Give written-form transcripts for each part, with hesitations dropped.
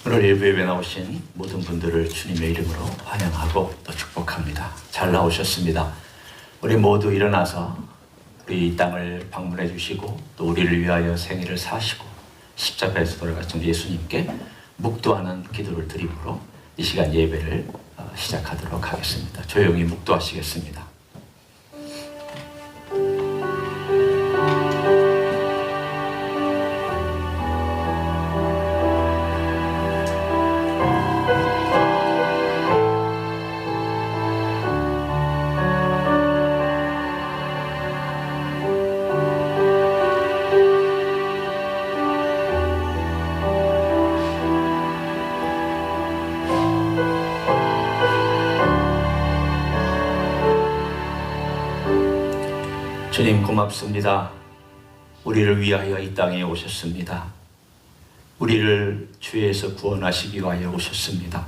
오늘 일부 예배 나오신 모든 분들을 주님의 이름으로 환영하고 또 축복합니다. 잘 나오셨습니다. 우리 모두 일어나서 우리 이 땅을 방문해 주시고 또 우리를 위하여 생애를 사시고 십자가에서 돌아가신 예수님께 묵도하는 기도를 드림으로 이 시간 예배를 시작하도록 하겠습니다. 조용히 묵도하시겠습니다. 주님 고맙습니다. 우리를 위하여 이 땅에 오셨습니다. 우리를 죄에서 구원하시기 위하여 오셨습니다.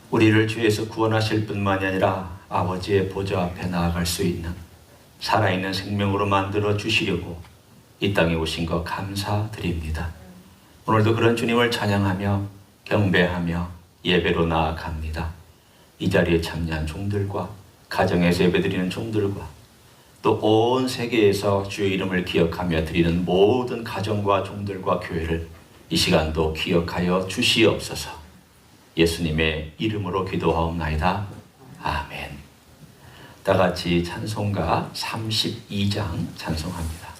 우리를 죄에서 구원하실 뿐만이 아니라 아버지의 보좌 앞에 나아갈 수 있는 살아있는 생명으로 만들어 주시려고 이 땅에 오신 것 감사드립니다. 오늘도 그런 주님을 찬양하며 경배하며 예배로 나아갑니다. 이 자리에 참여한 종들과 가정에서 예배드리는 종들과 또 온 세계에서 주의 이름을 기억하며 드리는 모든 가정과 종들과 교회를 이 시간도 기억하여 주시옵소서. 예수님의 이름으로 기도하옵나이다. 아멘. 다 같이 찬송가 32장 찬송합니다.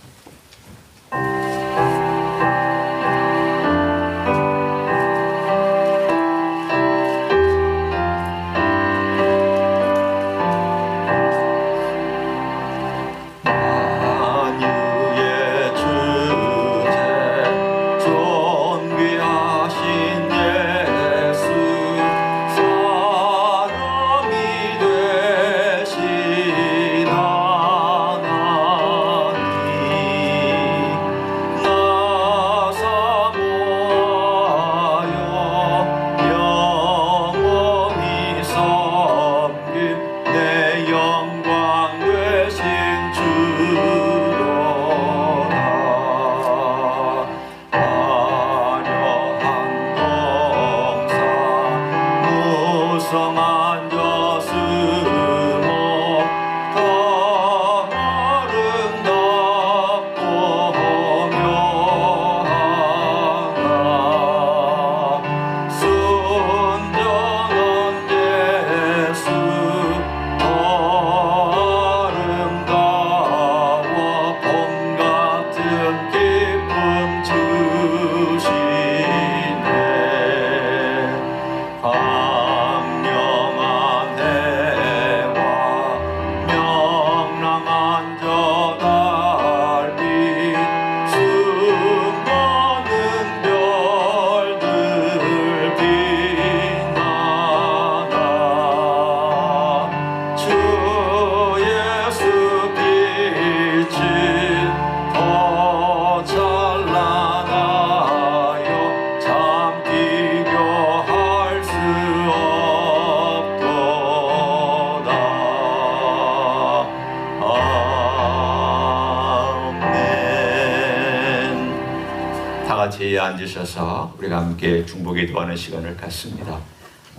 앉으셔서 우리가 함께 중보기도하는 시간을 갖습니다.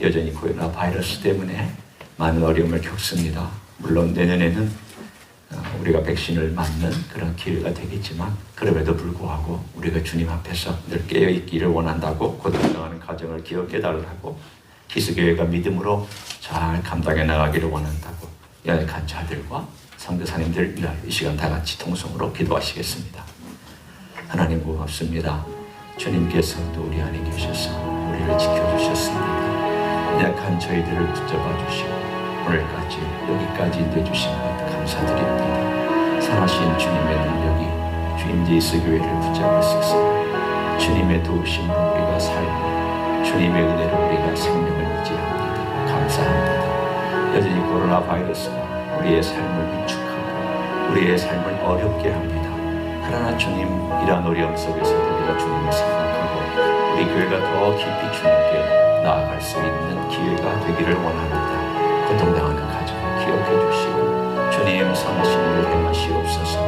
여전히 코로나 바이러스 때문에 많은 어려움을 겪습니다. 물론 내년에는 우리가 백신을 맞는 그런 기회가 되겠지만 그럼에도 불구하고 우리가 주님 앞에서 늘 깨어있기를 원한다고 고통당하는 가정을 기억해달라고 기수교회가 믿음으로 잘 감당해 나가기를 원한다고 연약한 자들과 선교사님들 위하여 이 시간 다 같이 통성으로 기도하시겠습니다. 하나님 고맙습니다. 주님께서도 우리 안에 계셔서 우리를 지켜주셨습니다. 약한 저희들을 붙잡아 주시고 오늘까지 여기까지 인도해주신 것 감사드립니다. 선하신 주님의 능력이 주임제이스 교회를 붙잡을 수 있습니다. 주님의 도우심으로 우리가 살고 주님의 은혜로 우리가 생명을 유지합니다. 감사합니다. 여전히 코로나 바이러스가 우리의 삶을 위축하고 우리의 삶을 어렵게 합니다. 그러나 주님, 이러한 어려움 속에서도 우리가 주님을 생각하고 우리 교회가 더 깊이 주님께 나아갈 수 있는 기회가 되기를 원합니다. 고통당하는 가정을 기억해 주시고 주님 선하신 일을 행하시옵소서.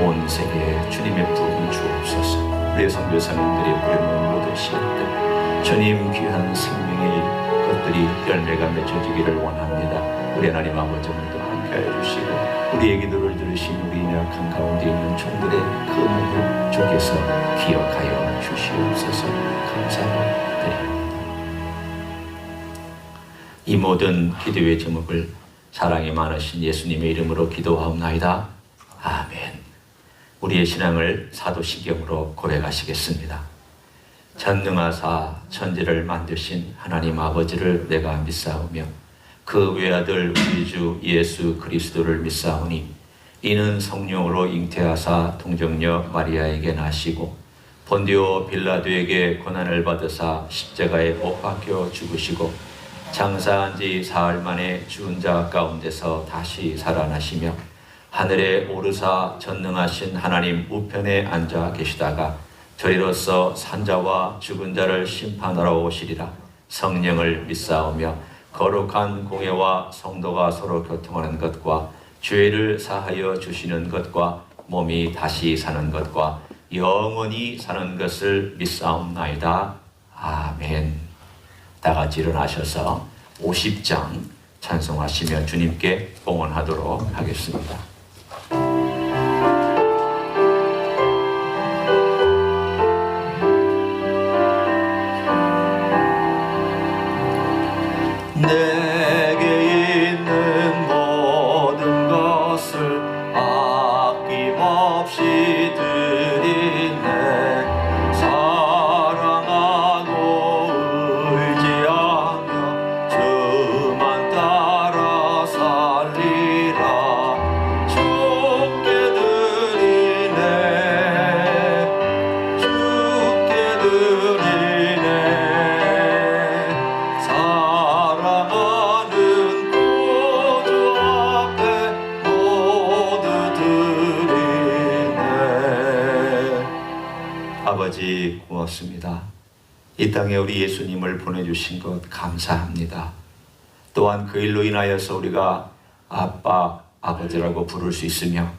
온 세계에 주님의 부흥 주옵소서. 우리의 선교사님들의 부르는 모든 시간들 주님 귀한 생명의 것들이 열매가 맺혀지기를 원합니다. 우리 하나님 아버지 오늘도 함께하여 주시고 우리의 기도를 들으신 우리 약한 가운데 있는 종들의 그 몸을 주께서 기억하여 주시옵소서. 감사를 드립니다. 이 모든 기도의 제목을 사랑이 많으신 예수님의 이름으로 기도하옵나이다. 아멘. 우리의 신앙을 사도시경으로 고백하시겠습니다. 전능하사 천지를 만드신 하나님 아버지를 내가 믿사오며 그 외아들 우리 주 예수 그리스도를 믿사오니 이는 성령으로 잉태하사 동정녀 마리아에게 나시고 본디오 빌라도에게 고난을 받으사 십자가에 못 박혀 죽으시고 장사한 지 사흘 만에 죽은 자 가운데서 다시 살아나시며 하늘에 오르사 전능하신 하나님 우편에 앉아 계시다가 저희로서 산자와 죽은 자를 심판하러 오시리라. 성령을 믿사오며 거룩한 공예와 성도가 서로 교통하는 것과 죄를 사하여 주시는 것과 몸이 다시 사는 것과 영원히 사는 것을 믿사옵나이다. 아멘. 다 같이 일어나셔서 50장 찬송하시며 주님께 봉헌하도록 하겠습니다. 내게 있는 모든 것을 아낌없이 드리네. 사랑하고 의지하며 주만 따라 살리라. 주께 드리네. 주께 드리네. 아버지 고맙습니다. 이 땅에 우리 예수님을 보내주신 것 감사합니다. 또한 그 일로 인하여서 우리가 아빠, 아버지라고 부를 수 있으며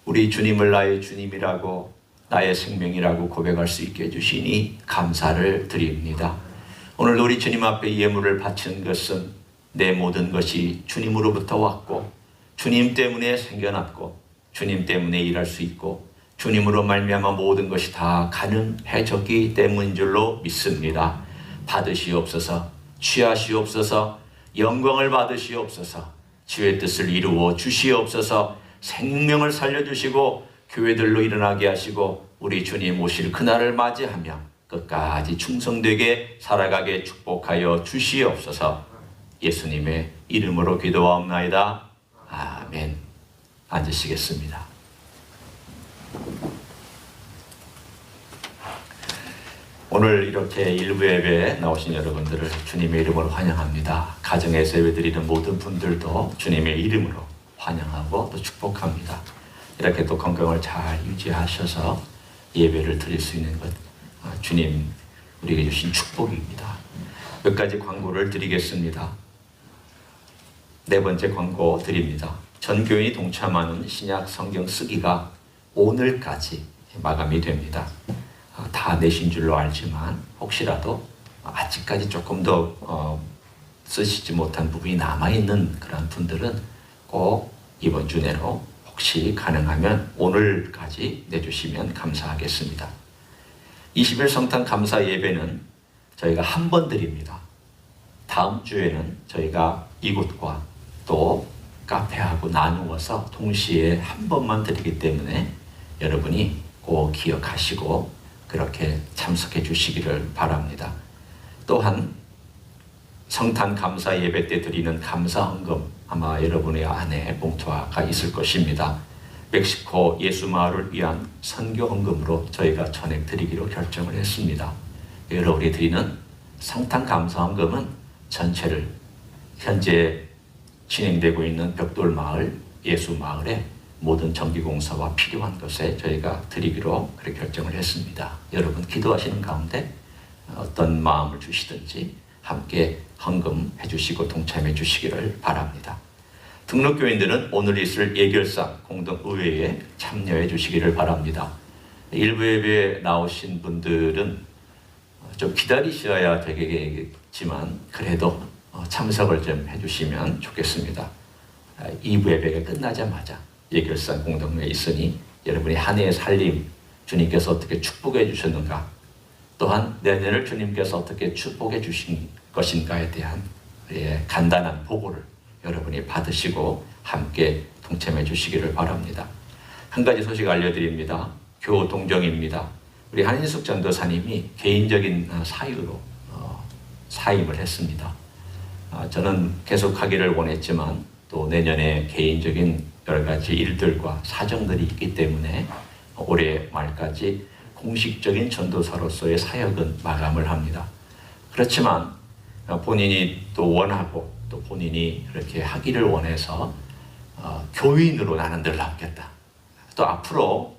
우리 주님을 나의 주님이라고 나의 생명이라고 고백할 수 있게 해주시니 감사를 드립니다. 오늘 우리 주님 앞에 예물을 바친 것은 내 모든 것이 주님으로부터 왔고 주님 때문에 생겨났고 주님 때문에 일할 수 있고 주님으로 말미암아 모든 것이 다 가능해졌기 때문인 줄로 믿습니다. 받으시옵소서. 취하시옵소서. 영광을 받으시옵소서. 주의 뜻을 이루어 주시옵소서. 생명을 살려주시고 교회들로 일어나게 하시고 우리 주님 오실 그날을 맞이하며 끝까지 충성되게 살아가게 축복하여 주시옵소서. 예수님의 이름으로 기도하옵나이다. 아멘. 앉으시겠습니다. 오늘 이렇게 일부 예배에 나오신 여러분들을 주님의 이름으로 환영합니다. 가정에서 예배드리는 모든 분들도 주님의 이름으로 환영하고 또 축복합니다. 이렇게 또 건강을 잘 유지하셔서 예배를 드릴 수 있는 것 주님 우리에게 주신 축복입니다. 몇 가지 광고를 드리겠습니다. 네 번째 광고 드립니다. 전 교인이 동참하는 신약 성경 쓰기가 오늘까지 마감이 됩니다. 다 내신 줄로 알지만 혹시라도 아직까지 조금 더 쓰시지 못한 부분이 남아있는 그런 분들은 꼭 이번 주 내로 혹시 가능하면 오늘까지 내주시면 감사하겠습니다. 20일 성탄 감사 예배는 저희가 한 번 드립니다. 다음 주에는 저희가 이곳과 또 카페하고 나누어서 동시에 한 번만 드리기 때문에 여러분이 꼭 기억하시고 그렇게 참석해 주시기를 바랍니다. 또한 성탄 감사 예배 때 드리는 감사헌금 아마 여러분의 안에 봉투가 있을 것입니다. 멕시코 예수마을을 위한 선교헌금으로 저희가 전액 드리기로 결정을 했습니다. 여러분이 드리는 성탄 감사헌금은 전체를 현재 진행되고 있는 벽돌마을 예수마을에 모든 정기공사와 필요한 것에 저희가 드리기로 그렇게 결정을 했습니다. 여러분 기도하시는 가운데 어떤 마음을 주시든지 함께 헌금해 주시고 동참해 주시기를 바랍니다. 등록교인들은 오늘 있을 예결상 공동의회에 참여해 주시기를 바랍니다. 일부 예배에 나오신 분들은 좀 기다리셔야 되겠지만 그래도 참석을 좀 해주시면 좋겠습니다. 2부 예배가 끝나자마자 예결산 공동회에 있으니 여러분이 한 해의 살림 주님께서 어떻게 축복해 주셨는가, 또한 내년을 주님께서 어떻게 축복해 주신 것인가에 대한 간단한 보고를 여러분이 받으시고 함께 동참해 주시기를 바랍니다. 한 가지 소식 알려드립니다. 교동정입니다. 우리 한인숙 전도사님이 개인적인 사유로 사임을 했습니다. 저는 계속하기를 원했지만 또 내년에 개인적인 여러 가지 일들과 사정들이 있기 때문에 올해 말까지 공식적인 전도사로서의 사역은 마감을 합니다. 그렇지만 본인이 또 원하고 또 본인이 이렇게 하기를 원해서 교인으로 나는 늘 남겠다. 또 앞으로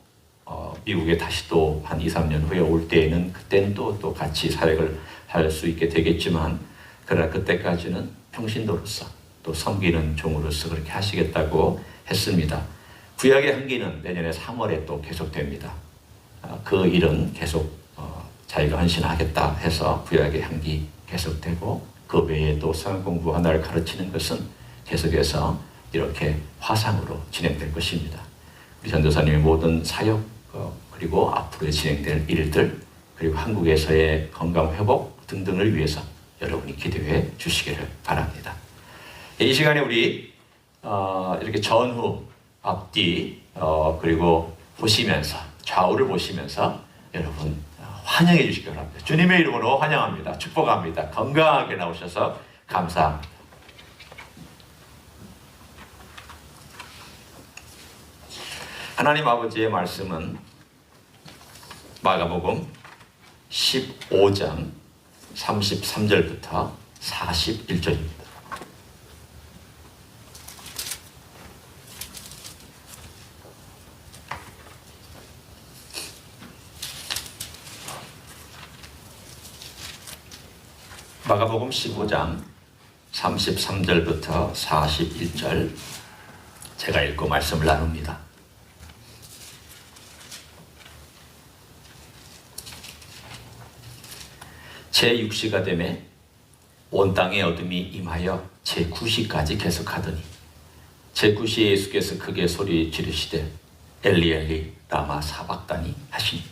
미국에 다시 또 한 2, 3년 후에 올 때에는 그때는 또 같이 사역을 할 수 있게 되겠지만, 그러나 그때까지는 평신도로서 또 섬기는 종으로서 그렇게 하시겠다고 했습니다. 구약의 향기는 내년에 3월에 또 계속됩니다. 그 일은 계속 자기가 헌신하겠다 해서 구약의 향기 계속되고, 그 외에 또 성경 공부 하나를 가르치는 것은 계속해서 이렇게 화상으로 진행될 것입니다. 우리 전도사님의 모든 사역 그리고 앞으로 진행될 일들, 그리고 한국에서의 건강 회복 등등을 위해서 여러분이 기도해 주시기를 바랍니다. 이 시간에 우리 이렇게 전후, 앞뒤 그리고 보시면서, 좌우를 보시면서 여러분 환영해 주시기 바랍니다. 주님의 이름으로 환영합니다. 축복합니다. 건강하게 나오셔서 감사합니다. 하나님 아버지의 말씀은 마가복음 15장 33절부터 41절입니다. 마가복음 15장 33절부터 41절 제가 읽고 말씀을 나눕니다. 제6시가 되매 온 땅에 어둠이 임하여 제9시까지 계속하더니 제9시에 예수께서 크게 소리 지르시되 엘리 엘리 라마 사박다니 하시니,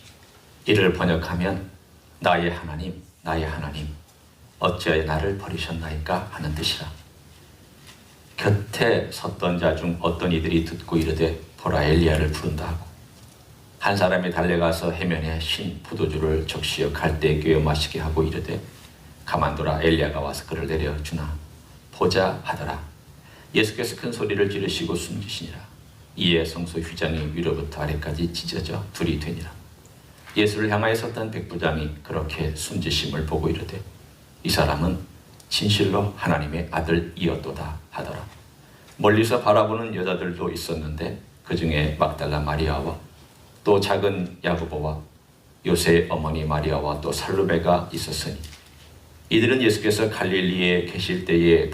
이를 번역하면 나의 하나님 나의 하나님 어찌하여 나를 버리셨나이까 하는 뜻이라. 곁에 섰던 자 중 어떤 이들이 듣고 이르되 보라 엘리야를 부른다 하고, 한 사람이 달려가서 해면에 신 포도주를 적시어 갈대에 꿰어 마시게 하고 이르되 가만두라 엘리야가 와서 그를 내려주나 보자 하더라. 예수께서 큰 소리를 지르시고 숨지시니라. 이에 성소 휘장이 위로부터 아래까지 찢어져 둘이 되니라. 예수를 향하여 섰던 백부장이 그렇게 숨지심을 보고 이르되 이 사람은 진실로 하나님의 아들이었도다 하더라. 멀리서 바라보는 여자들도 있었는데 그 중에 막달라 마리아와 또 작은 야고보와 요새의 어머니 마리아와 또 살로베가 있었으니, 이들은 예수께서 갈릴리에 계실 때에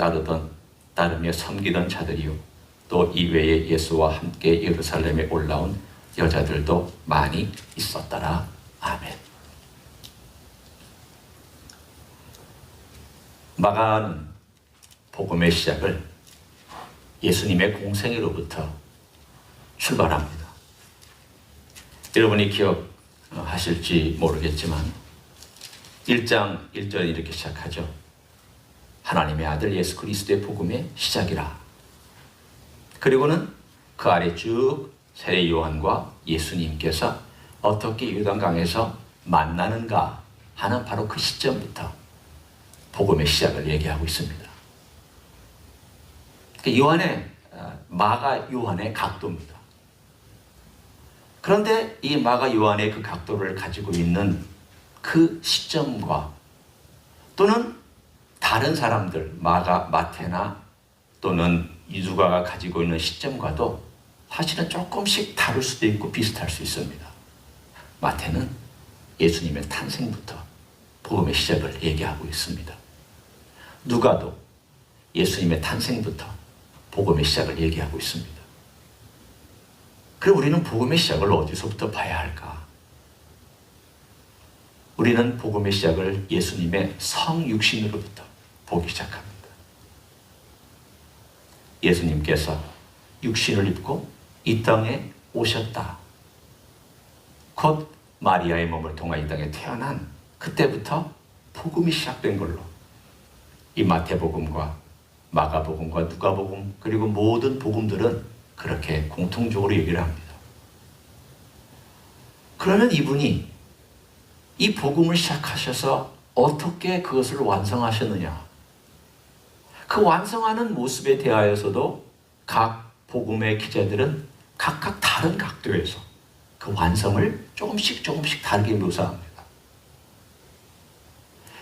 따르며 섬기던 자들이요 또 이외에 예수와 함께 예루살렘에 올라온 여자들도 많이 있었더라. 아멘. 마가는 복음의 시작을 예수님의 공생애로부터 출발합니다. 여러분이 기억하실지 모르겠지만 1장 1절 이렇게 시작하죠. 하나님의 아들 예수 그리스도의 복음의 시작이라. 그리고는 그 아래 쭉 세례 요한과 예수님께서 어떻게 요단강에서 만나는가 하는 바로 그 시점부터 복음의 시작을 얘기하고 있습니다. 마가 요한의 각도입니다. 그런데 이 마가 요한의 그 각도를 가지고 있는 그 시점과 또는 다른 사람들 마가, 마태나 또는 유두가가 가지고 있는 시점과도 사실은 조금씩 다를 수도 있고 비슷할 수 있습니다. 마태는 예수님의 탄생부터 복음의 시작을 얘기하고 있습니다. 누가도 예수님의 탄생부터 복음의 시작을 얘기하고 있습니다. 그럼 우리는 복음의 시작을 어디서부터 봐야 할까? 우리는 복음의 시작을 예수님의 성육신으로부터 보기 시작합니다. 예수님께서 육신을 입고 이 땅에 오셨다. 곧 마리아의 몸을 통하 이 땅에 태어난 그때부터 복음이 시작된 걸로 이 마태복음과 마가복음과 누가복음 그리고 모든 복음들은 그렇게 공통적으로 얘기를 합니다. 그러면 이분이 이 복음을 시작하셔서 어떻게 그것을 완성하셨느냐? 그 완성하는 모습에 대하여서도 각 복음의 기자들은 각각 다른 각도에서 그 완성을 조금씩 다르게 묘사합니다.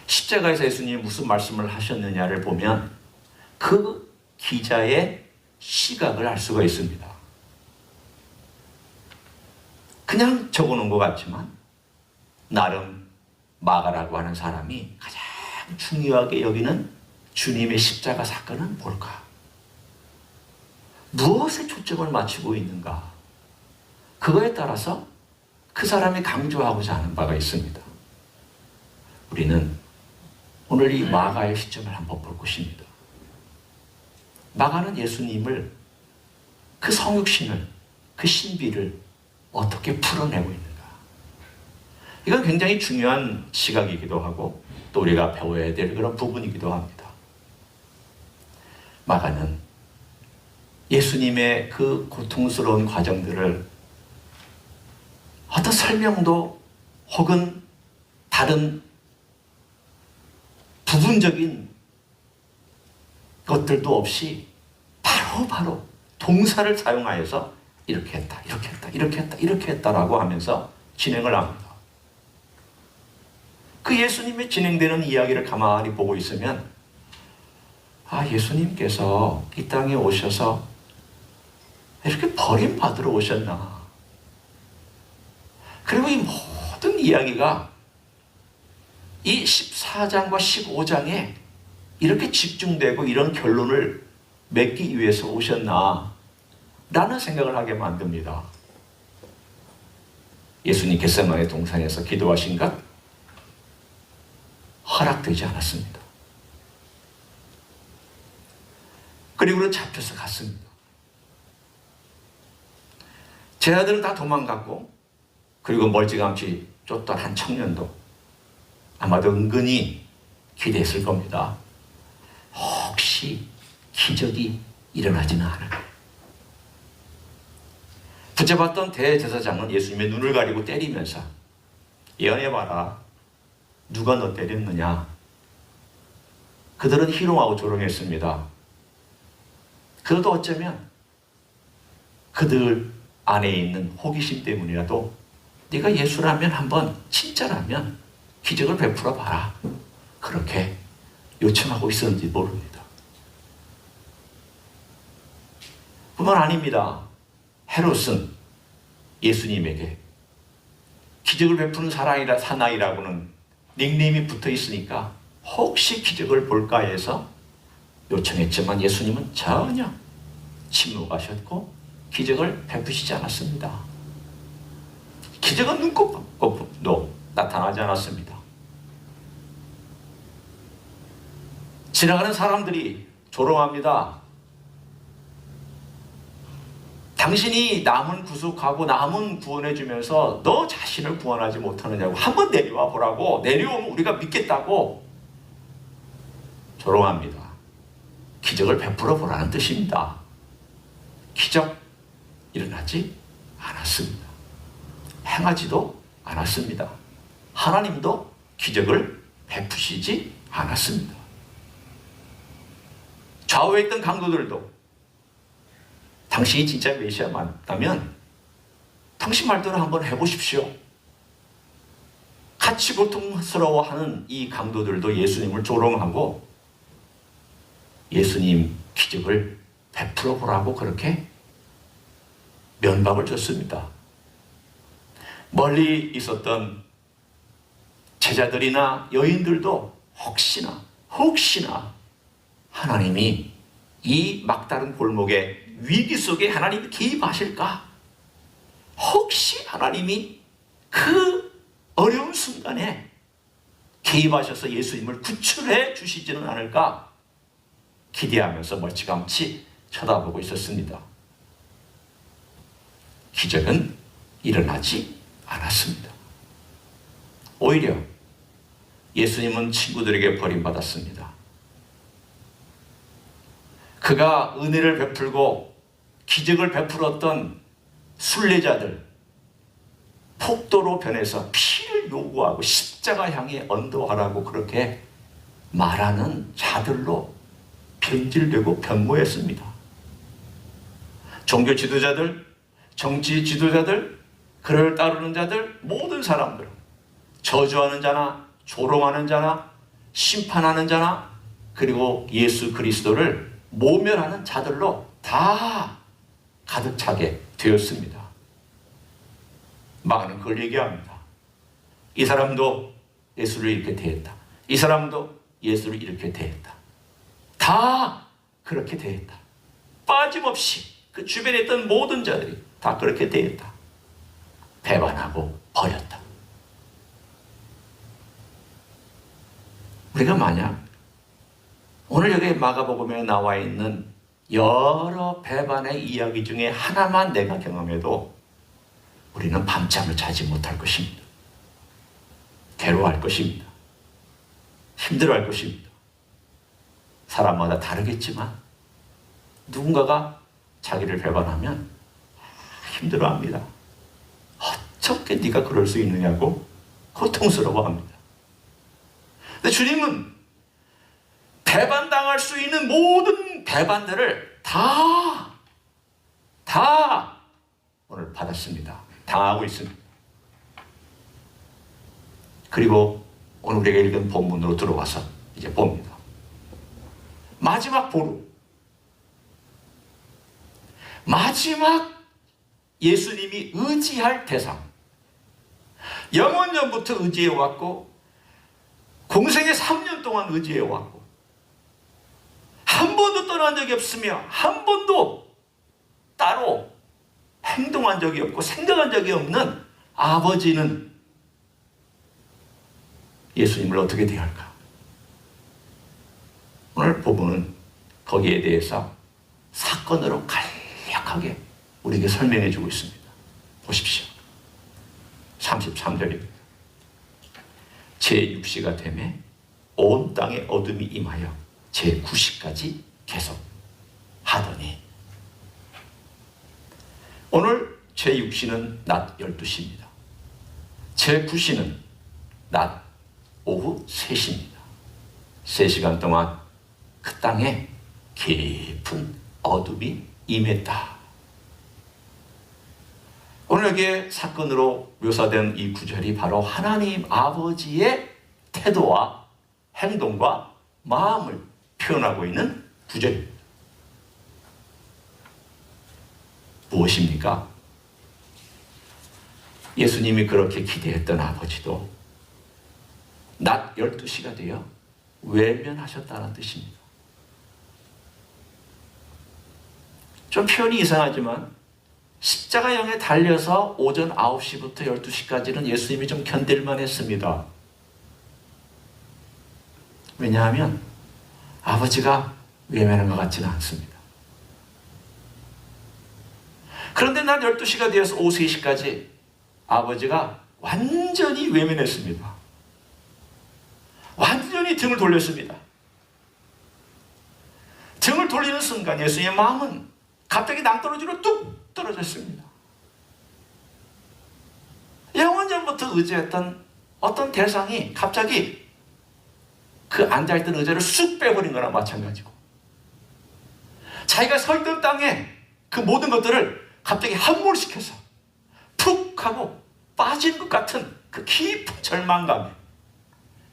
십자가에서 예수님이 무슨 말씀을 하셨느냐를 보면 그 기자의 시각을 알 수가 있습니다. 그냥 적어놓은 것 같지만 나름 마가라고 하는 사람이 가장 중요하게 여기는 주님의 십자가 사건은 뭘까? 무엇에 초점을 맞추고 있는가? 그거에 따라서 그 사람이 강조하고자 하는 바가 있습니다. 우리는 오늘 이 마가의 시점을 한번 볼 것입니다. 마가는 예수님을, 그 성육신을, 그 신비를 어떻게 풀어내고 있는가? 이건 굉장히 중요한 시각이기도 하고 또 우리가 배워야 될 그런 부분이기도 합니다. 마가는 예수님의 그 고통스러운 과정들을 어떤 설명도 혹은 다른 부분적인 것들도 없이 바로 동사를 사용하여서 이렇게 했다, 이렇게 했다, 이렇게 했다, 이렇게 했다라고 하면서 진행을 합니다. 그 예수님의 진행되는 이야기를 가만히 보고 있으면 예수님께서 이 땅에 오셔서 이렇게 버림받으러 오셨나? 그리고 이 모든 이야기가 이 14장과 15장에 이렇게 집중되고 이런 결론을 맺기 위해서 오셨나? 라는 생각을 하게 만듭니다. 예수님 겟세마네 동산에서 기도하신 것 허락되지 않았습니다. 그리고는 잡혀서 갔습니다. 제자들은 다 도망갔고 그리고 멀찌감치 쫓던 한 청년도 아마도 은근히 기대했을 겁니다. 혹시 기적이 일어나지는 않을까? 붙잡았던 대제사장은 예수님의 눈을 가리고 때리면서 예언해봐라. 누가 너 때렸느냐? 그들은 희롱하고 조롱했습니다. 그래도 어쩌면 그들 안에 있는 호기심 때문이라도 네가 예수라면 한번 진짜라면 기적을 베풀어 봐라. 그렇게 요청하고 있었는지 모릅니다. 뿐만 아닙니다. 헤롯은 예수님에게 기적을 베푸는 사나이라고는 닉네임이 붙어 있으니까 혹시 기적을 볼까 해서 요청했지만 예수님은 전혀 침묵하셨고 기적을 베푸시지 않았습니다. 기적은 눈곱도 나타나지 않았습니다. 지나가는 사람들이 조롱합니다. 당신이 남은 구속하고 남은 구원해주면서 너 자신을 구원하지 못하느냐고 한번 내려와 보라고, 내려오면 우리가 믿겠다고 조롱합니다. 기적을 베풀어 보라는 뜻입니다. 기적 일어나지 않았습니다. 행하지도 않았습니다. 하나님도 기적을 베푸시지 않았습니다. 좌우에 있던 강도들도 당신이 진짜 메시아 맞다면 당신 말대로 한번 해보십시오. 같이 고통스러워하는 이 강도들도 예수님을 조롱하고 예수님 기적을 베풀어 보라고 그렇게 면박을 줬습니다. 멀리 있었던 제자들이나 여인들도 혹시나 하나님이 이 막다른 골목의 위기 속에 하나님이 개입하실까? 혹시 하나님이 그 어려운 순간에 개입하셔서 예수님을 구출해 주시지는 않을까 기대하면서 멀찌감치 쳐다보고 있었습니다. 기적은 일어나지 않았습니다. 오히려 예수님은 친구들에게 버림받았습니다. 그가 은혜를 베풀고 기적을 베풀었던 순례자들, 폭도로 변해서 피를 요구하고 십자가 향해 언도하라고 그렇게 말하는 자들로 변질되고 변모했습니다. 종교 지도자들, 정치 지도자들, 그를 따르는 자들, 모든 사람들, 저주하는 자나 조롱하는 자나 심판하는 자나 그리고 예수 그리스도를 모멸하는 자들로 다 가득 차게 되었습니다. 마가는 그걸 얘기합니다. 이 사람도 예수를 이렇게 대했다. 이 사람도 예수를 이렇게 대했다. 다 그렇게 대했다. 빠짐없이 그 주변에 있던 모든 자들이 다 그렇게 대했다. 배반하고 버렸다. 우리가 만약 오늘 여기 마가복음에 나와 있는 여러 배반의 이야기 중에 하나만 내가 경험해도 우리는 밤잠을 자지 못할 것입니다. 괴로워할 것입니다. 힘들어할 것입니다. 사람마다 다르겠지만 누군가가 자기를 배반하면 힘들어합니다. 어떻게 네가 그럴 수 있느냐고 고통스러워합니다. 근데 주님은 배반당할 수 있는 모든 배반들을 다 오늘 받았습니다. 당하고 있습니다. 그리고 오늘 우리가 읽은 본문으로 들어와서 이제 봅니다. 마지막 보루, 마지막 예수님이 의지할 대상, 영원전부터 의지해왔고 공생의 3년 동안 의지해왔고 한 번도 떠난 적이 없으며 한 번도 따로 행동한 적이 없고 생각한 적이 없는 아버지는 예수님을 어떻게 대할까? 오늘 본문은 거기에 대해서 사건으로 간략하게 우리에게 설명해 주고 있습니다. 보십시오. 33절입니다. 제6시가 되매 온 땅에 어둠이 임하여 제9시까지 계속 하더니, 오늘 제6시는 낮 12시입니다. 제9시는 낮 오후 3시입니다. 3시간 동안 그 땅에 깊은 어둠이 임했다. 오늘 여기에 사건으로 묘사된 이 구절이 바로 하나님 아버지의 태도와 행동과 마음을 표현하고 있는 구절입니다. 무엇입니까? 예수님이 그렇게 기대했던 아버지도 낮 12시가 되어 외면하셨다는 뜻입니다. 좀 표현이 이상하지만 십자가형에 달려서 오전 9시부터 12시까지는 예수님이 좀 견딜만 했습니다. 왜냐하면 아버지가 외면한 것 같지는 않습니다. 그런데 낮 12시가 되어서 오후 3시까지 아버지가 완전히 외면했습니다. 완전히 등을 돌렸습니다. 등을 돌리는 순간 예수님의 마음은 갑자기 낭떠러지로 뚝 떨어졌습니다. 영원전부터 의지했던 어떤 대상이 갑자기 그 앉아있던 의자를 쑥 빼버린 거나 마찬가지고, 자기가 서 있던 땅에 그 모든 것들을 갑자기 함몰시켜서 푹 하고 빠진 것 같은 그 깊은 절망감에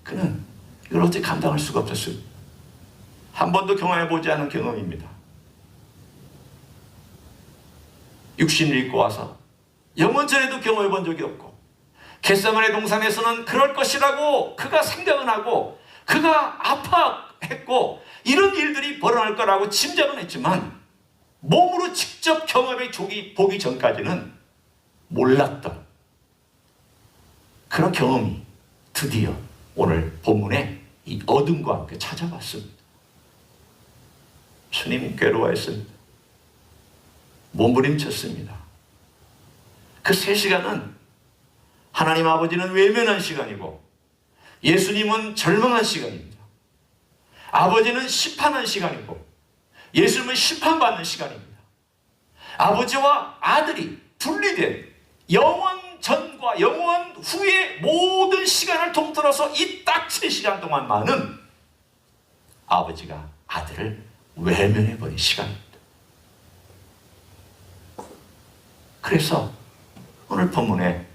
그는 이걸 어떻게 감당할 수가 없었어요. 한 번도 경험해보지 않은 경험입니다. 육신을 입고 와서 영원 전에도 경험해본 적이 없고, 겟세마네 동산에서는 그럴 것이라고 그가 생각은 하고 그가 아파했고 이런 일들이 벌어날 거라고 짐작은 했지만 몸으로 직접 경험해 보기 전까지는 몰랐던 그런 경험이 드디어 오늘 본문에 이 어둠과 함께 찾아왔습니다. 주님 괴로워했습니다. 몸부림쳤습니다. 그 3시간은 하나님 아버지는 외면한 시간이고 예수님은 절망한 시간입니다. 아버지는 심판한 시간이고 예수님은 심판받는 시간입니다. 아버지와 아들이 분리된 영원 전과 영원 후의 모든 시간을 통틀어서 이 딱 3시간 동안만은 아버지가 아들을 외면해버린 시간입니다. 그래서 오늘 본문에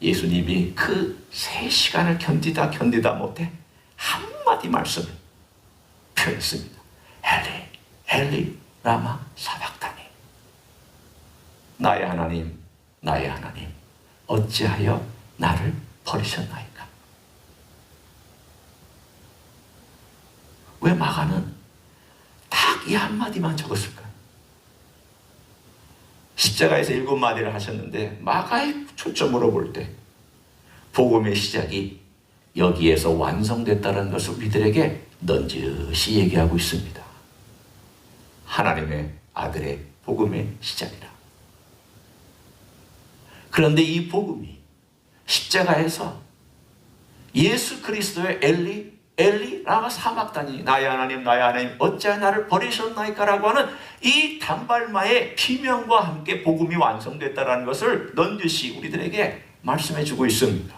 예수님이 그 3시간을 견디다 못해 한마디 말씀을 표현했습니다. 엘리, 엘리, 라마 사박다니. 나의 하나님, 나의 하나님, 어찌하여 나를 버리셨나이까? 왜 마가는 딱 이 한마디만 적었을까요? 십자가에서 7마디를 하셨는데 마가의 초점으로 볼 때 복음의 시작이 여기에서 완성됐다는 것을 우리들에게 넌지시 얘기하고 있습니다. 하나님의 아들의 복음의 시작이라. 그런데 이 복음이 십자가에서 예수 그리스도의 엘리, 엘리, 라마 사박다니, 나의 하나님, 나의 하나님, 어찌하여 나를 버리셨나이까? 라고 하는 이 단발마의 비명과 함께 복음이 완성됐다는 것을 넌지시 우리들에게 말씀해 주고 있습니다.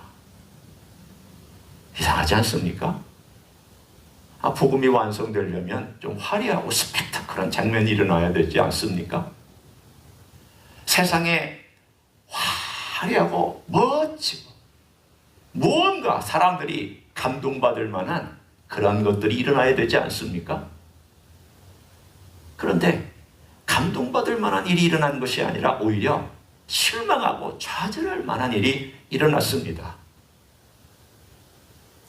이상하지 않습니까? 복음이 완성되려면 좀 화려하고 스펙타클한 장면이 일어나야 되지 않습니까? 세상에 화려하고 멋지고 무언가 사람들이 감동받을 만한 그런 것들이 일어나야 되지 않습니까? 그런데 감동받을 만한 일이 일어난 것이 아니라 오히려 실망하고 좌절할 만한 일이 일어났습니다.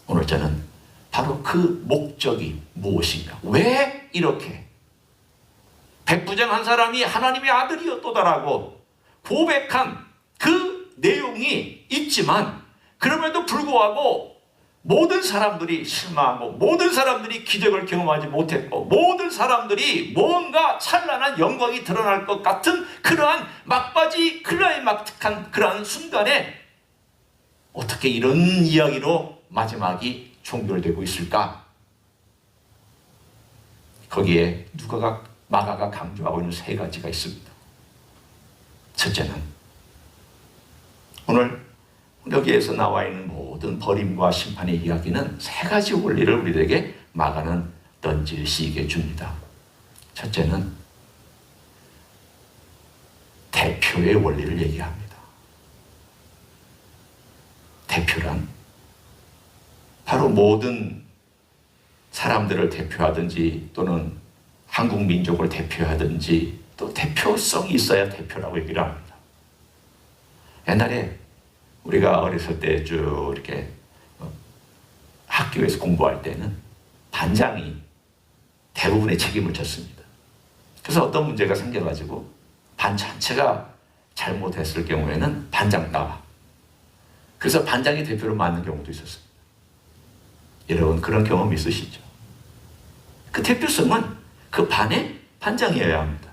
오늘 저는 바로 그 목적이 무엇인가? 왜 이렇게 백부장 한 사람이 하나님의 아들이었도다라고 고백한 그 내용이 있지만 그럼에도 불구하고 모든 사람들이 실망하고 모든 사람들이 기적을 경험하지 못했고 모든 사람들이 뭔가 찬란한 영광이 드러날 것 같은 그러한 막바지 클라이막틱한 그러한 순간에 어떻게 이런 이야기로 마지막이 종결되고 있을까? 거기에 마가가 강조하고 있는 3가지가 있습니다. 첫째는 오늘 여기에서 나와 있는 모든 버림과 심판의 이야기는 3가지 원리를 우리들에게 마가는 던지시게 줍니다. 첫째는 대표의 원리를 얘기합니다. 대표란 바로 모든 사람들을 대표하든지 또는 한국 민족을 대표하든지 또 대표성이 있어야 대표라고 얘기를 합니다. 옛날에 우리가 어렸을 때 쭉 이렇게 학교에서 공부할 때는 반장이 대부분의 책임을 졌습니다. 그래서 어떤 문제가 생겨가지고 반 전체가 잘못했을 경우에는 반장 나와. 그래서 반장이 대표로 맡는 경우도 있었습니다. 여러분 그런 경험 있으시죠? 그 대표성은 그 반의 반장이어야 합니다.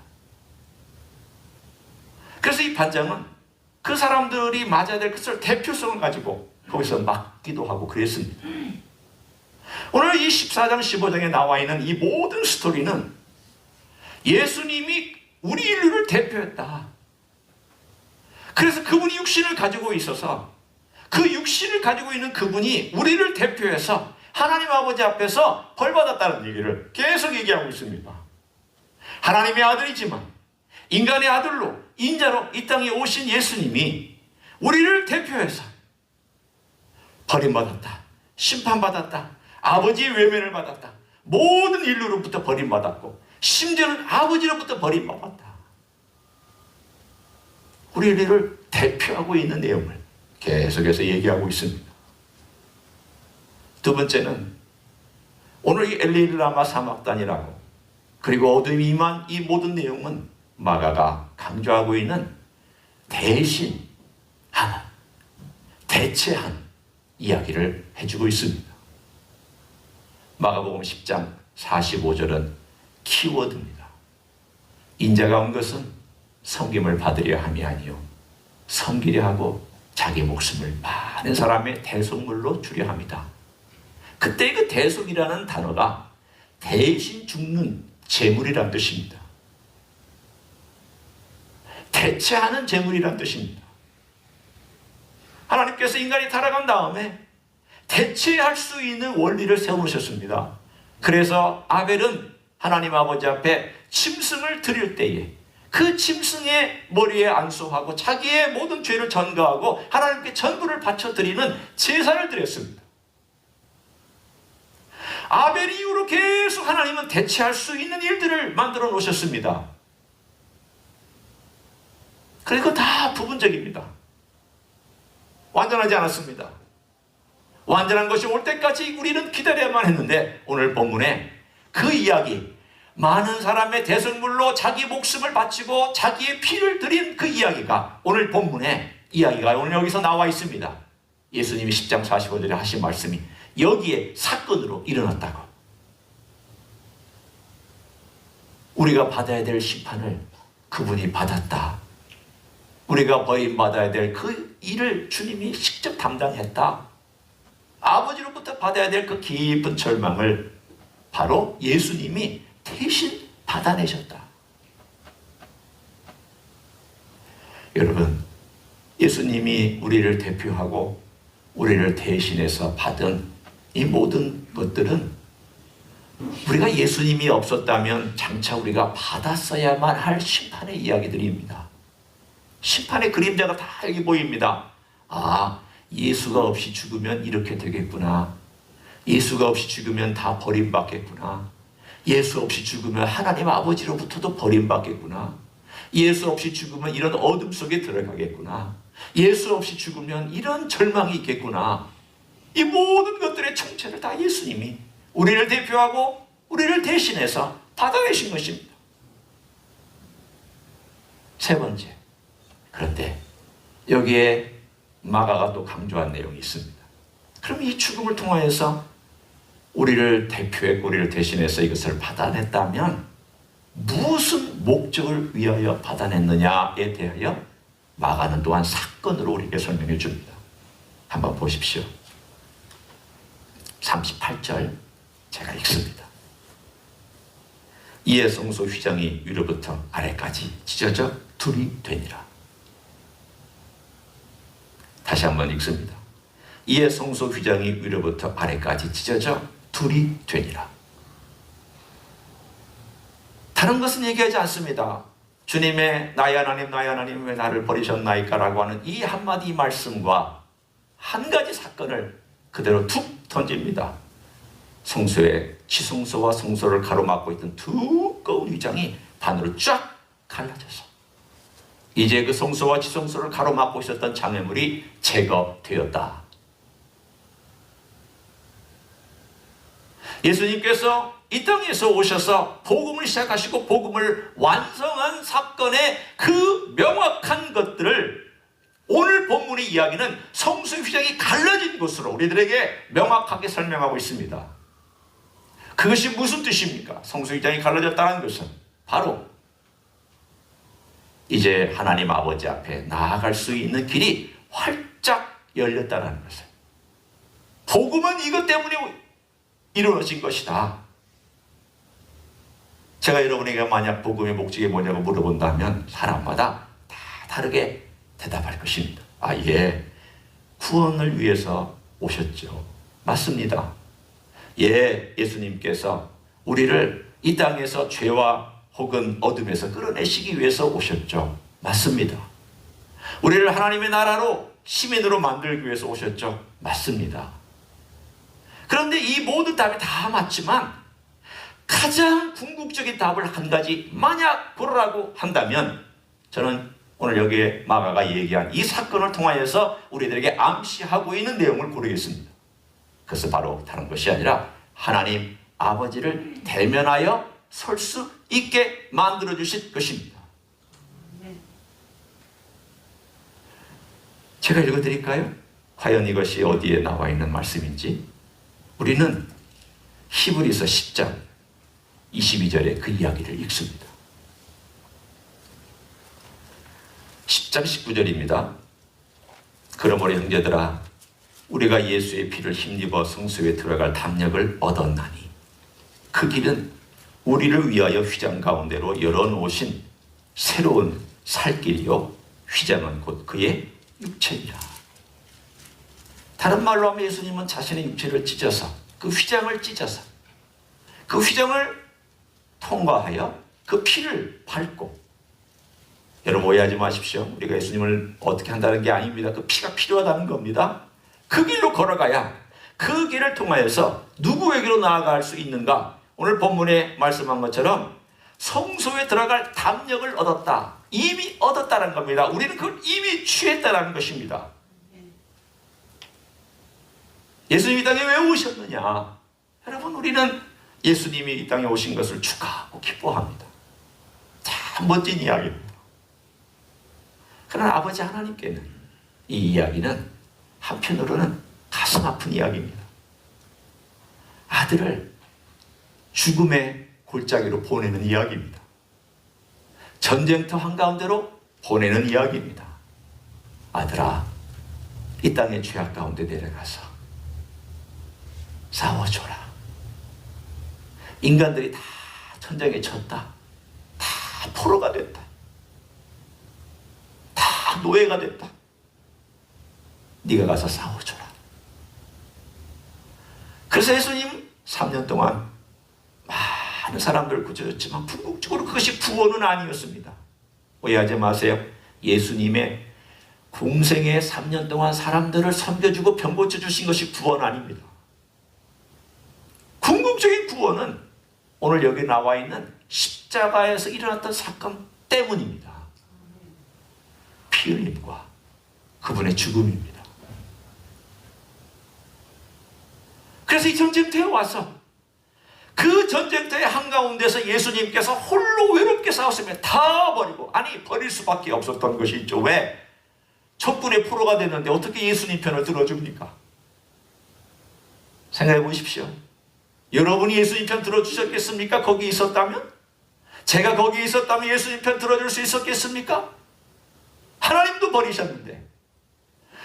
그래서 이 반장은 그 사람들이 맞아야 될 것을 대표성을 가지고 거기서 맡기도 하고 그랬습니다. 오늘 이 14장 15장에 나와 있는 이 모든 스토리는 예수님이 우리 인류를 대표했다. 그래서 그분이 육신을 가지고 있어서 그 육신을 가지고 있는 그분이 우리를 대표해서 하나님 아버지 앞에서 벌받았다는 얘기를 계속 얘기하고 있습니다. 하나님의 아들이지만 인간의 아들로 인자로 이 땅에 오신 예수님이 우리를 대표해서 버림받았다, 심판받았다, 아버지의 외면을 받았다, 모든 인류로부터 버림받았고 심지어는 아버지로부터 버림받았다. 우리를 대표하고 있는 내용을 계속해서 얘기하고 있습니다. 두 번째는 오늘 이 엘리라마 사막단이라고 그리고 어둠이 임한 이 모든 내용은 마가가 강조하고 있는 대신하는, 대체한 이야기를 해주고 있습니다. 마가복음 10장 45절은 키워드입니다. 인자가 온 것은 섬김을 받으려 함이 아니요 섬기려 하고 자기 목숨을 많은 사람의 대속물로 주려 합니다. 그때 그 대속이라는 단어가 대신 죽는 제물이란 뜻입니다. 대체하는 제물이란 뜻입니다. 하나님께서 인간이 타락한 다음에 대체할 수 있는 원리를 세우셨습니다. 그래서 아벨은 하나님 아버지 앞에 짐승을 드릴 때에 그 짐승의 머리에 안수하고 자기의 모든 죄를 전가하고 하나님께 전부를 바쳐 드리는 제사를 드렸습니다. 아벨 이후로 계속 하나님은 대체할 수 있는 일들을 만들어 놓으셨습니다. 그리고 다 부분적입니다. 완전하지 않았습니다. 완전한 것이 올 때까지 우리는 기다려야만 했는데 오늘 본문에 그 이야기, 많은 사람의 대속물로 자기 목숨을 바치고 자기의 피를 드린 그 이야기가 오늘 본문에 이야기가 오늘 여기서 나와 있습니다. 예수님이 10장 45절에 하신 말씀이 여기에 사건으로 일어났다고. 우리가 받아야 될 심판을 그분이 받았다. 우리가 버림받아야 될 그 일을 주님이 직접 담당했다. 아버지로부터 받아야 될 그 깊은 절망을 바로 예수님이 대신 받아내셨다. 여러분, 예수님이 우리를 대표하고 우리를 대신해서 받은 이 모든 것들은 우리가 예수님이 없었다면 장차 우리가 받았어야만 할 심판의 이야기들입니다. 심판의 그림자가 다 여기 보입니다. 아, 예수가 없이 죽으면 이렇게 되겠구나. 예수가 없이 죽으면 다 버림받겠구나. 예수 없이 죽으면 하나님 아버지로부터도 버림받겠구나. 예수 없이 죽으면 이런 어둠 속에 들어가겠구나. 예수 없이 죽으면 이런 절망이 있겠구나. 이 모든 것들의 총체를 다 예수님이 우리를 대표하고 우리를 대신해서 받아내신 것입니다. 세 번째, 그런데 여기에 마가가 또 강조한 내용이 있습니다. 그럼 이 죽음을 통하여서 우리를 대표했고 우리를 대신해서 이것을 받아냈다면 무슨 목적을 위하여 받아냈느냐에 대하여 마가는 또한 사건으로 우리에게 설명해 줍니다. 한번 보십시오. 38절 제가 읽습니다. 이에 성소 휘장이 위로부터 아래까지 찢어져 둘이 되니라. 다시 한번 읽습니다. 이에 성소 휘장이 위로부터 아래까지 찢어져 둘이 되니라. 다른 것은 얘기하지 않습니다. 주님의 나의 하나님 왜 나를 버리셨나이까 라고 하는 이 한마디 말씀과 한 가지 사건을 그대로 툭 던집니다. 성소의 지성소와 성소를 가로막고 있던 두꺼운 휘장이 반으로 쫙 갈라져서 이제 그 성소와 지성소를 가로막고 있었던 장애물이 제거되었다. 예수님께서 이 땅에서 오셔서 복음을 시작하시고 복음을 완성한 사건의 그 명확한 것들을 오늘 본문의 이야기는 성소의 휘장이 갈라진 곳으로 우리들에게 명확하게 설명하고 있습니다. 그것이 무슨 뜻입니까? 성소의 휘장이 갈라졌다는 것은 바로 이제 하나님 아버지 앞에 나아갈 수 있는 길이 활짝 열렸다는 것을. 복음은 이것 때문에 이루어진 것이다. 제가 여러분에게 만약 복음의 목적이 뭐냐고 물어본다면 사람마다 다 다르게 대답할 것입니다. 아, 예, 구원을 위해서 오셨죠. 맞습니다. 예, 예수님께서 우리를 이 땅에서 죄와 혹은 어둠에서 끌어내시기 위해서 오셨죠. 맞습니다. 우리를 하나님의 나라로 시민으로 만들기 위해서 오셨죠. 맞습니다. 그런데 이 모든 답이 다 맞지만 가장 궁극적인 답을 한 가지 만약 고르라고 한다면 저는 오늘 여기에 마가가 얘기한 이 사건을 통하여서 우리들에게 암시하고 있는 내용을 고르겠습니다. 그것은 바로 다른 것이 아니라 하나님 아버지를 대면하여 설 수 있게 만들어 주실 것입니다. 제가 읽어드릴까요? 과연 이것이 어디에 나와 있는 말씀인지. 우리는 히브리서 10장 22절에 그 이야기를 읽습니다. 10장 19절입니다. 그러므로 형제들아 우리가 예수의 피를 힘입어 성소에 들어갈 담력을 얻었나니 그 길은 우리를 위하여 휘장 가운데로 열어놓으신 새로운 살 길이요 휘장은 곧 그의 육체이라. 다른 말로 하면 예수님은 자신의 육체를 찢어서 그 휘장을 찢어서 그 휘장을 통과하여 그 피를 밟고, 여러분 오해하지 마십시오. 우리가 예수님을 어떻게 한다는 게 아닙니다. 그 피가 필요하다는 겁니다. 그 길로 걸어가야 그 길을 통하여서 누구에게로 나아갈 수 있는가? 오늘 본문에 말씀한 것처럼 성소에 들어갈 담력을 얻었다. 이미 얻었다는 겁니다. 우리는 그걸 이미 취했다는 것입니다. 예수님이 이 땅에 왜 오셨느냐? 여러분 우리는 예수님이 이 땅에 오신 것을 축하하고 기뻐합니다. 참 멋진 이야기입니다. 그러나 아버지 하나님께는 이 이야기는 한편으로는 가슴 아픈 이야기입니다. 아들을 죽음의 골짜기로 보내는 이야기입니다. 전쟁터 한가운데로 보내는 이야기입니다. 아들아, 이 땅의 죄악 가운데 내려가서 싸워줘라. 인간들이 다 전쟁에 졌다. 다 포로가 됐다. 다 노예가 됐다. 네가 가서 싸워줘라. 그래서 예수님 3년 동안 많은 사람들을 구조했지만 궁극적으로 그것이 구원은 아니었습니다. 오해하지 마세요. 예수님의 공생의 3년 동안 사람들을 섬겨주고 병 고쳐주신 것이 구원 아닙니다. 궁극적인 구원은 오늘 여기 나와 있는 십자가에서 일어났던 사건 때문입니다. 피 흘림과 그분의 죽음입니다. 그래서 이 전쟁터에 와서 그 전쟁터의 한가운데서 예수님께서 홀로 외롭게 싸웠으면 다 버리고, 아니 버릴 수밖에 없었던 것이 있죠. 왜? 촛불의 포로가 됐는데 어떻게 예수님 편을 들어줍니까? 생각해 보십시오. 여러분이 예수님 편 들어주셨겠습니까? 거기 있었다면? 제가 거기 있었다면 예수님 편 들어줄 수 있었겠습니까? 하나님도 버리셨는데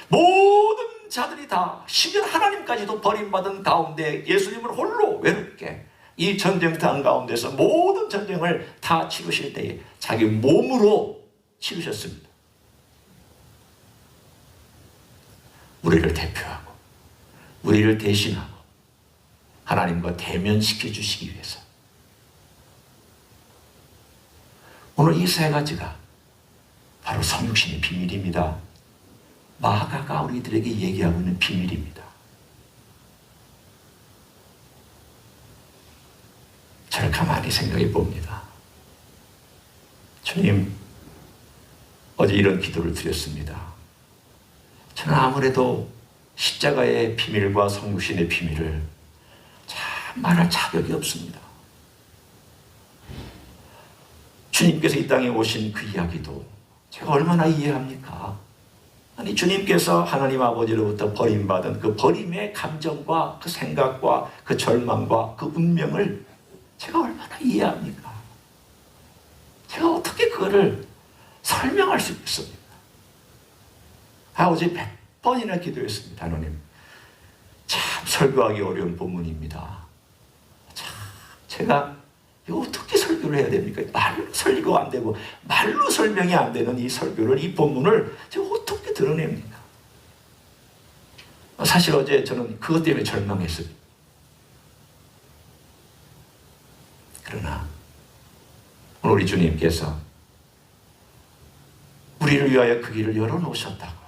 모든 자들이 다, 심지어 하나님까지도 버림받은 가운데 예수님을 홀로 외롭게 이 전쟁터 한가운데서 모든 전쟁을 다 치르실 때에 자기 몸으로 치르셨습니다. 우리를 대표하고 우리를 대신하고 하나님과 대면시켜 주시기 위해서. 오늘 이 세 가지가 바로 성육신의 비밀입니다. 마가가 우리들에게 얘기하고 있는 비밀입니다. 저를 가만히 생각해 봅니다. 주님, 어제 이런 기도를 드렸습니다. 저는 아무래도 십자가의 비밀과 성육신의 비밀을 참 말할 자격이 없습니다. 주님께서 이 땅에 오신 그 이야기도 제가 얼마나 이해합니까? 아니, 주님께서 하나님 아버지로부터 버림받은 그 버림의 감정과 그 생각과 그 절망과 그 운명을 제가 얼마나 이해합니까? 제가 어떻게 그거를 설명할 수 있겠습니까? 어제 100번이나 기도했습니다. 하나님, 참 설교하기 어려운 본문입니다. 참 제가 이거 어떻게 설교를 해야 됩니까? 말로 설교가 안 되고 말로 설명이 안 되는 이 설교를, 이 본문을 제가 어떻게 드러냅니까? 사실 어제 저는 그것 때문에 절망했습니다. 그러나 오늘 우리 주님께서 우리를 위하여 그 길을 열어놓으셨다고,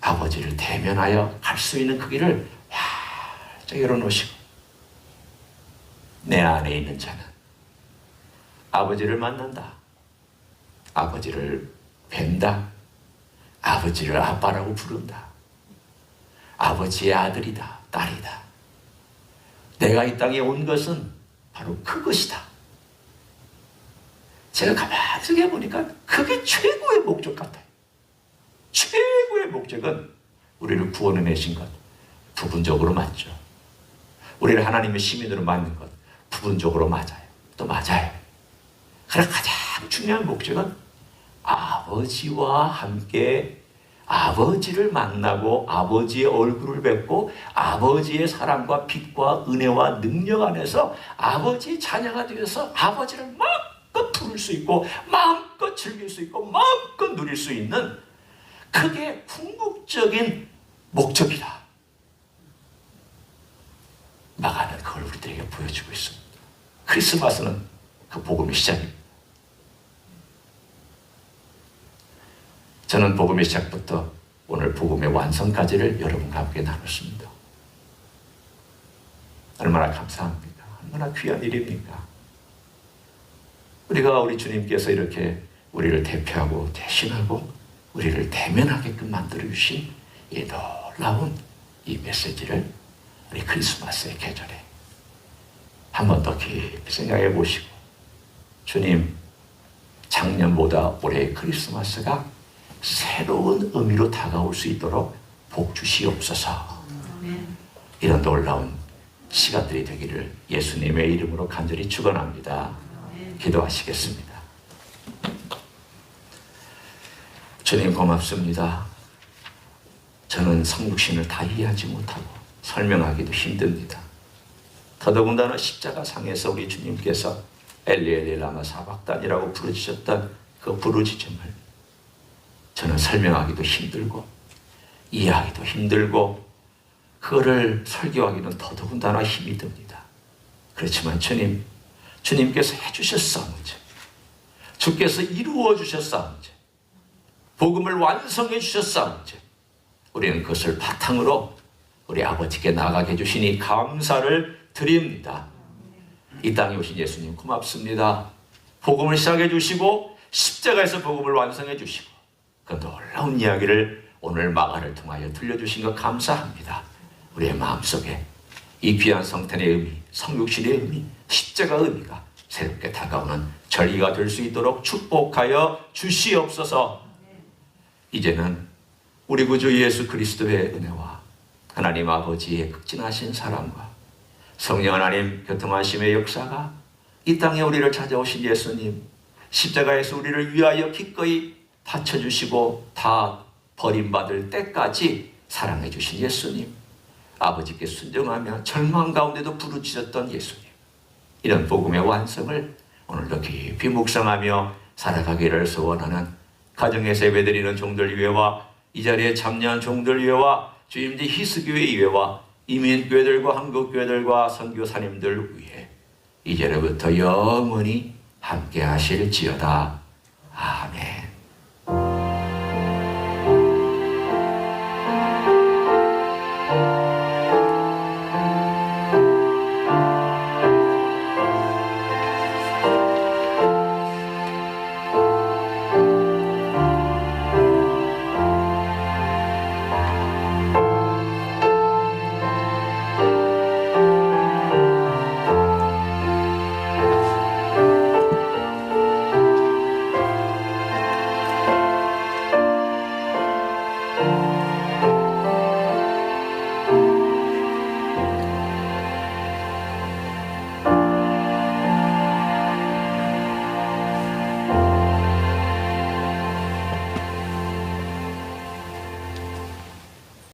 아버지를 대면하여 갈 수 있는 그 길을 활짝 열어놓으시고, 내 안에 있는 자는 아버지를 만난다, 아버지를 뵌다, 아버지를 아빠라고 부른다, 아버지의 아들이다, 딸이다. 내가 이 땅에 온 것은 바로 그것이다. 제가 가만히 생각해보니까 그게 최고의 목적 같아요. 최고의 목적은 우리를 구원해 내신 것, 부분적으로 맞죠. 우리를 하나님의 시민으로 만든 것 부분적으로 맞아요. 또 맞아요. 그러나 가장 중요한 목적은 아버지와 함께 아버지를 만나고 아버지의 얼굴을 뵙고 아버지의 사랑과 빛과 은혜와 능력 안에서 아버지의 자녀가 되어서 아버지를 마음껏 부를 수 있고 마음껏 즐길 수 있고 마음껏 누릴 수 있는 그게 궁극적인 목적이다. 마가는 그걸 우리들에게 보여주고 있습니다. 크리스마스는 그 복음의 시작입니다. 저는 복음의 시작부터 오늘 복음의 완성까지를 여러분과 함께 나눴습니다. 얼마나 감사합니까? 얼마나 귀한 일입니까? 우리 주님께서 이렇게 우리를 대표하고 대신하고 우리를 대면하게끔 만들어주신 이 놀라운 이 메시지를 우리 크리스마스의 계절에 한 번 더 깊이 생각해 보시고 주님, 작년보다 올해의 크리스마스가 새로운 의미로 다가올 수 있도록 복 주시옵소서. 이런 놀라운 시간들이 되기를 예수님의 이름으로 간절히 축원합니다. 기도하시겠습니다. 주님 고맙습니다. 저는 성육신을 다 이해하지 못하고 설명하기도 힘듭니다. 더더군다나 십자가 상에서 우리 주님께서 엘리 엘리 라마 사박단이라고 부르짖었던 그 부르짖음을 저는 설명하기도 힘들고 이해하기도 힘들고 그거를 설교하기는 더더군다나 힘이 듭니다. 그렇지만 주님께서 해주셨사오니 주께서 이루어 주셨사오니 복음을 완성해 주셨사오니 우리는 그것을 바탕으로 우리 아버지께 나가게 해주시니 감사를 드립니다. 이 땅에 오신 예수님 고맙습니다. 복음을 시작해 주시고 십자가에서 복음을 완성해 주시고 그 놀라운 이야기를 오늘 마가를 통하여 들려주신 것 감사합니다. 우리의 마음속에 이 귀한 성탄의 의미, 성육신의 의미, 십자가 의미가 새롭게 다가오는 절기가 될 수 있도록 축복하여 주시옵소서. 이제는 우리 구주 예수 그리스도의 은혜와 하나님 아버지의 극진하신 사랑과 성령 하나님 교통하심의 역사가 이 땅에 우리를 찾아오신 예수님, 십자가에서 우리를 위하여 기꺼이 바쳐주시고 다 버림받을 때까지 사랑해 주신 예수님, 아버지께 순종하며 절망 가운데도 부르짖었던 예수님, 이런 복음의 완성을 오늘도 깊이 묵상하며 살아가기를 소원하는 가정에서 예배드리는 종들 위에와 이 자리에 참여한 종들 위에와 주임지 히스교회 이외와 이민교회들과 한국교회들과 선교사님들 위해 이제로부터 영원히 함께 하실지어다.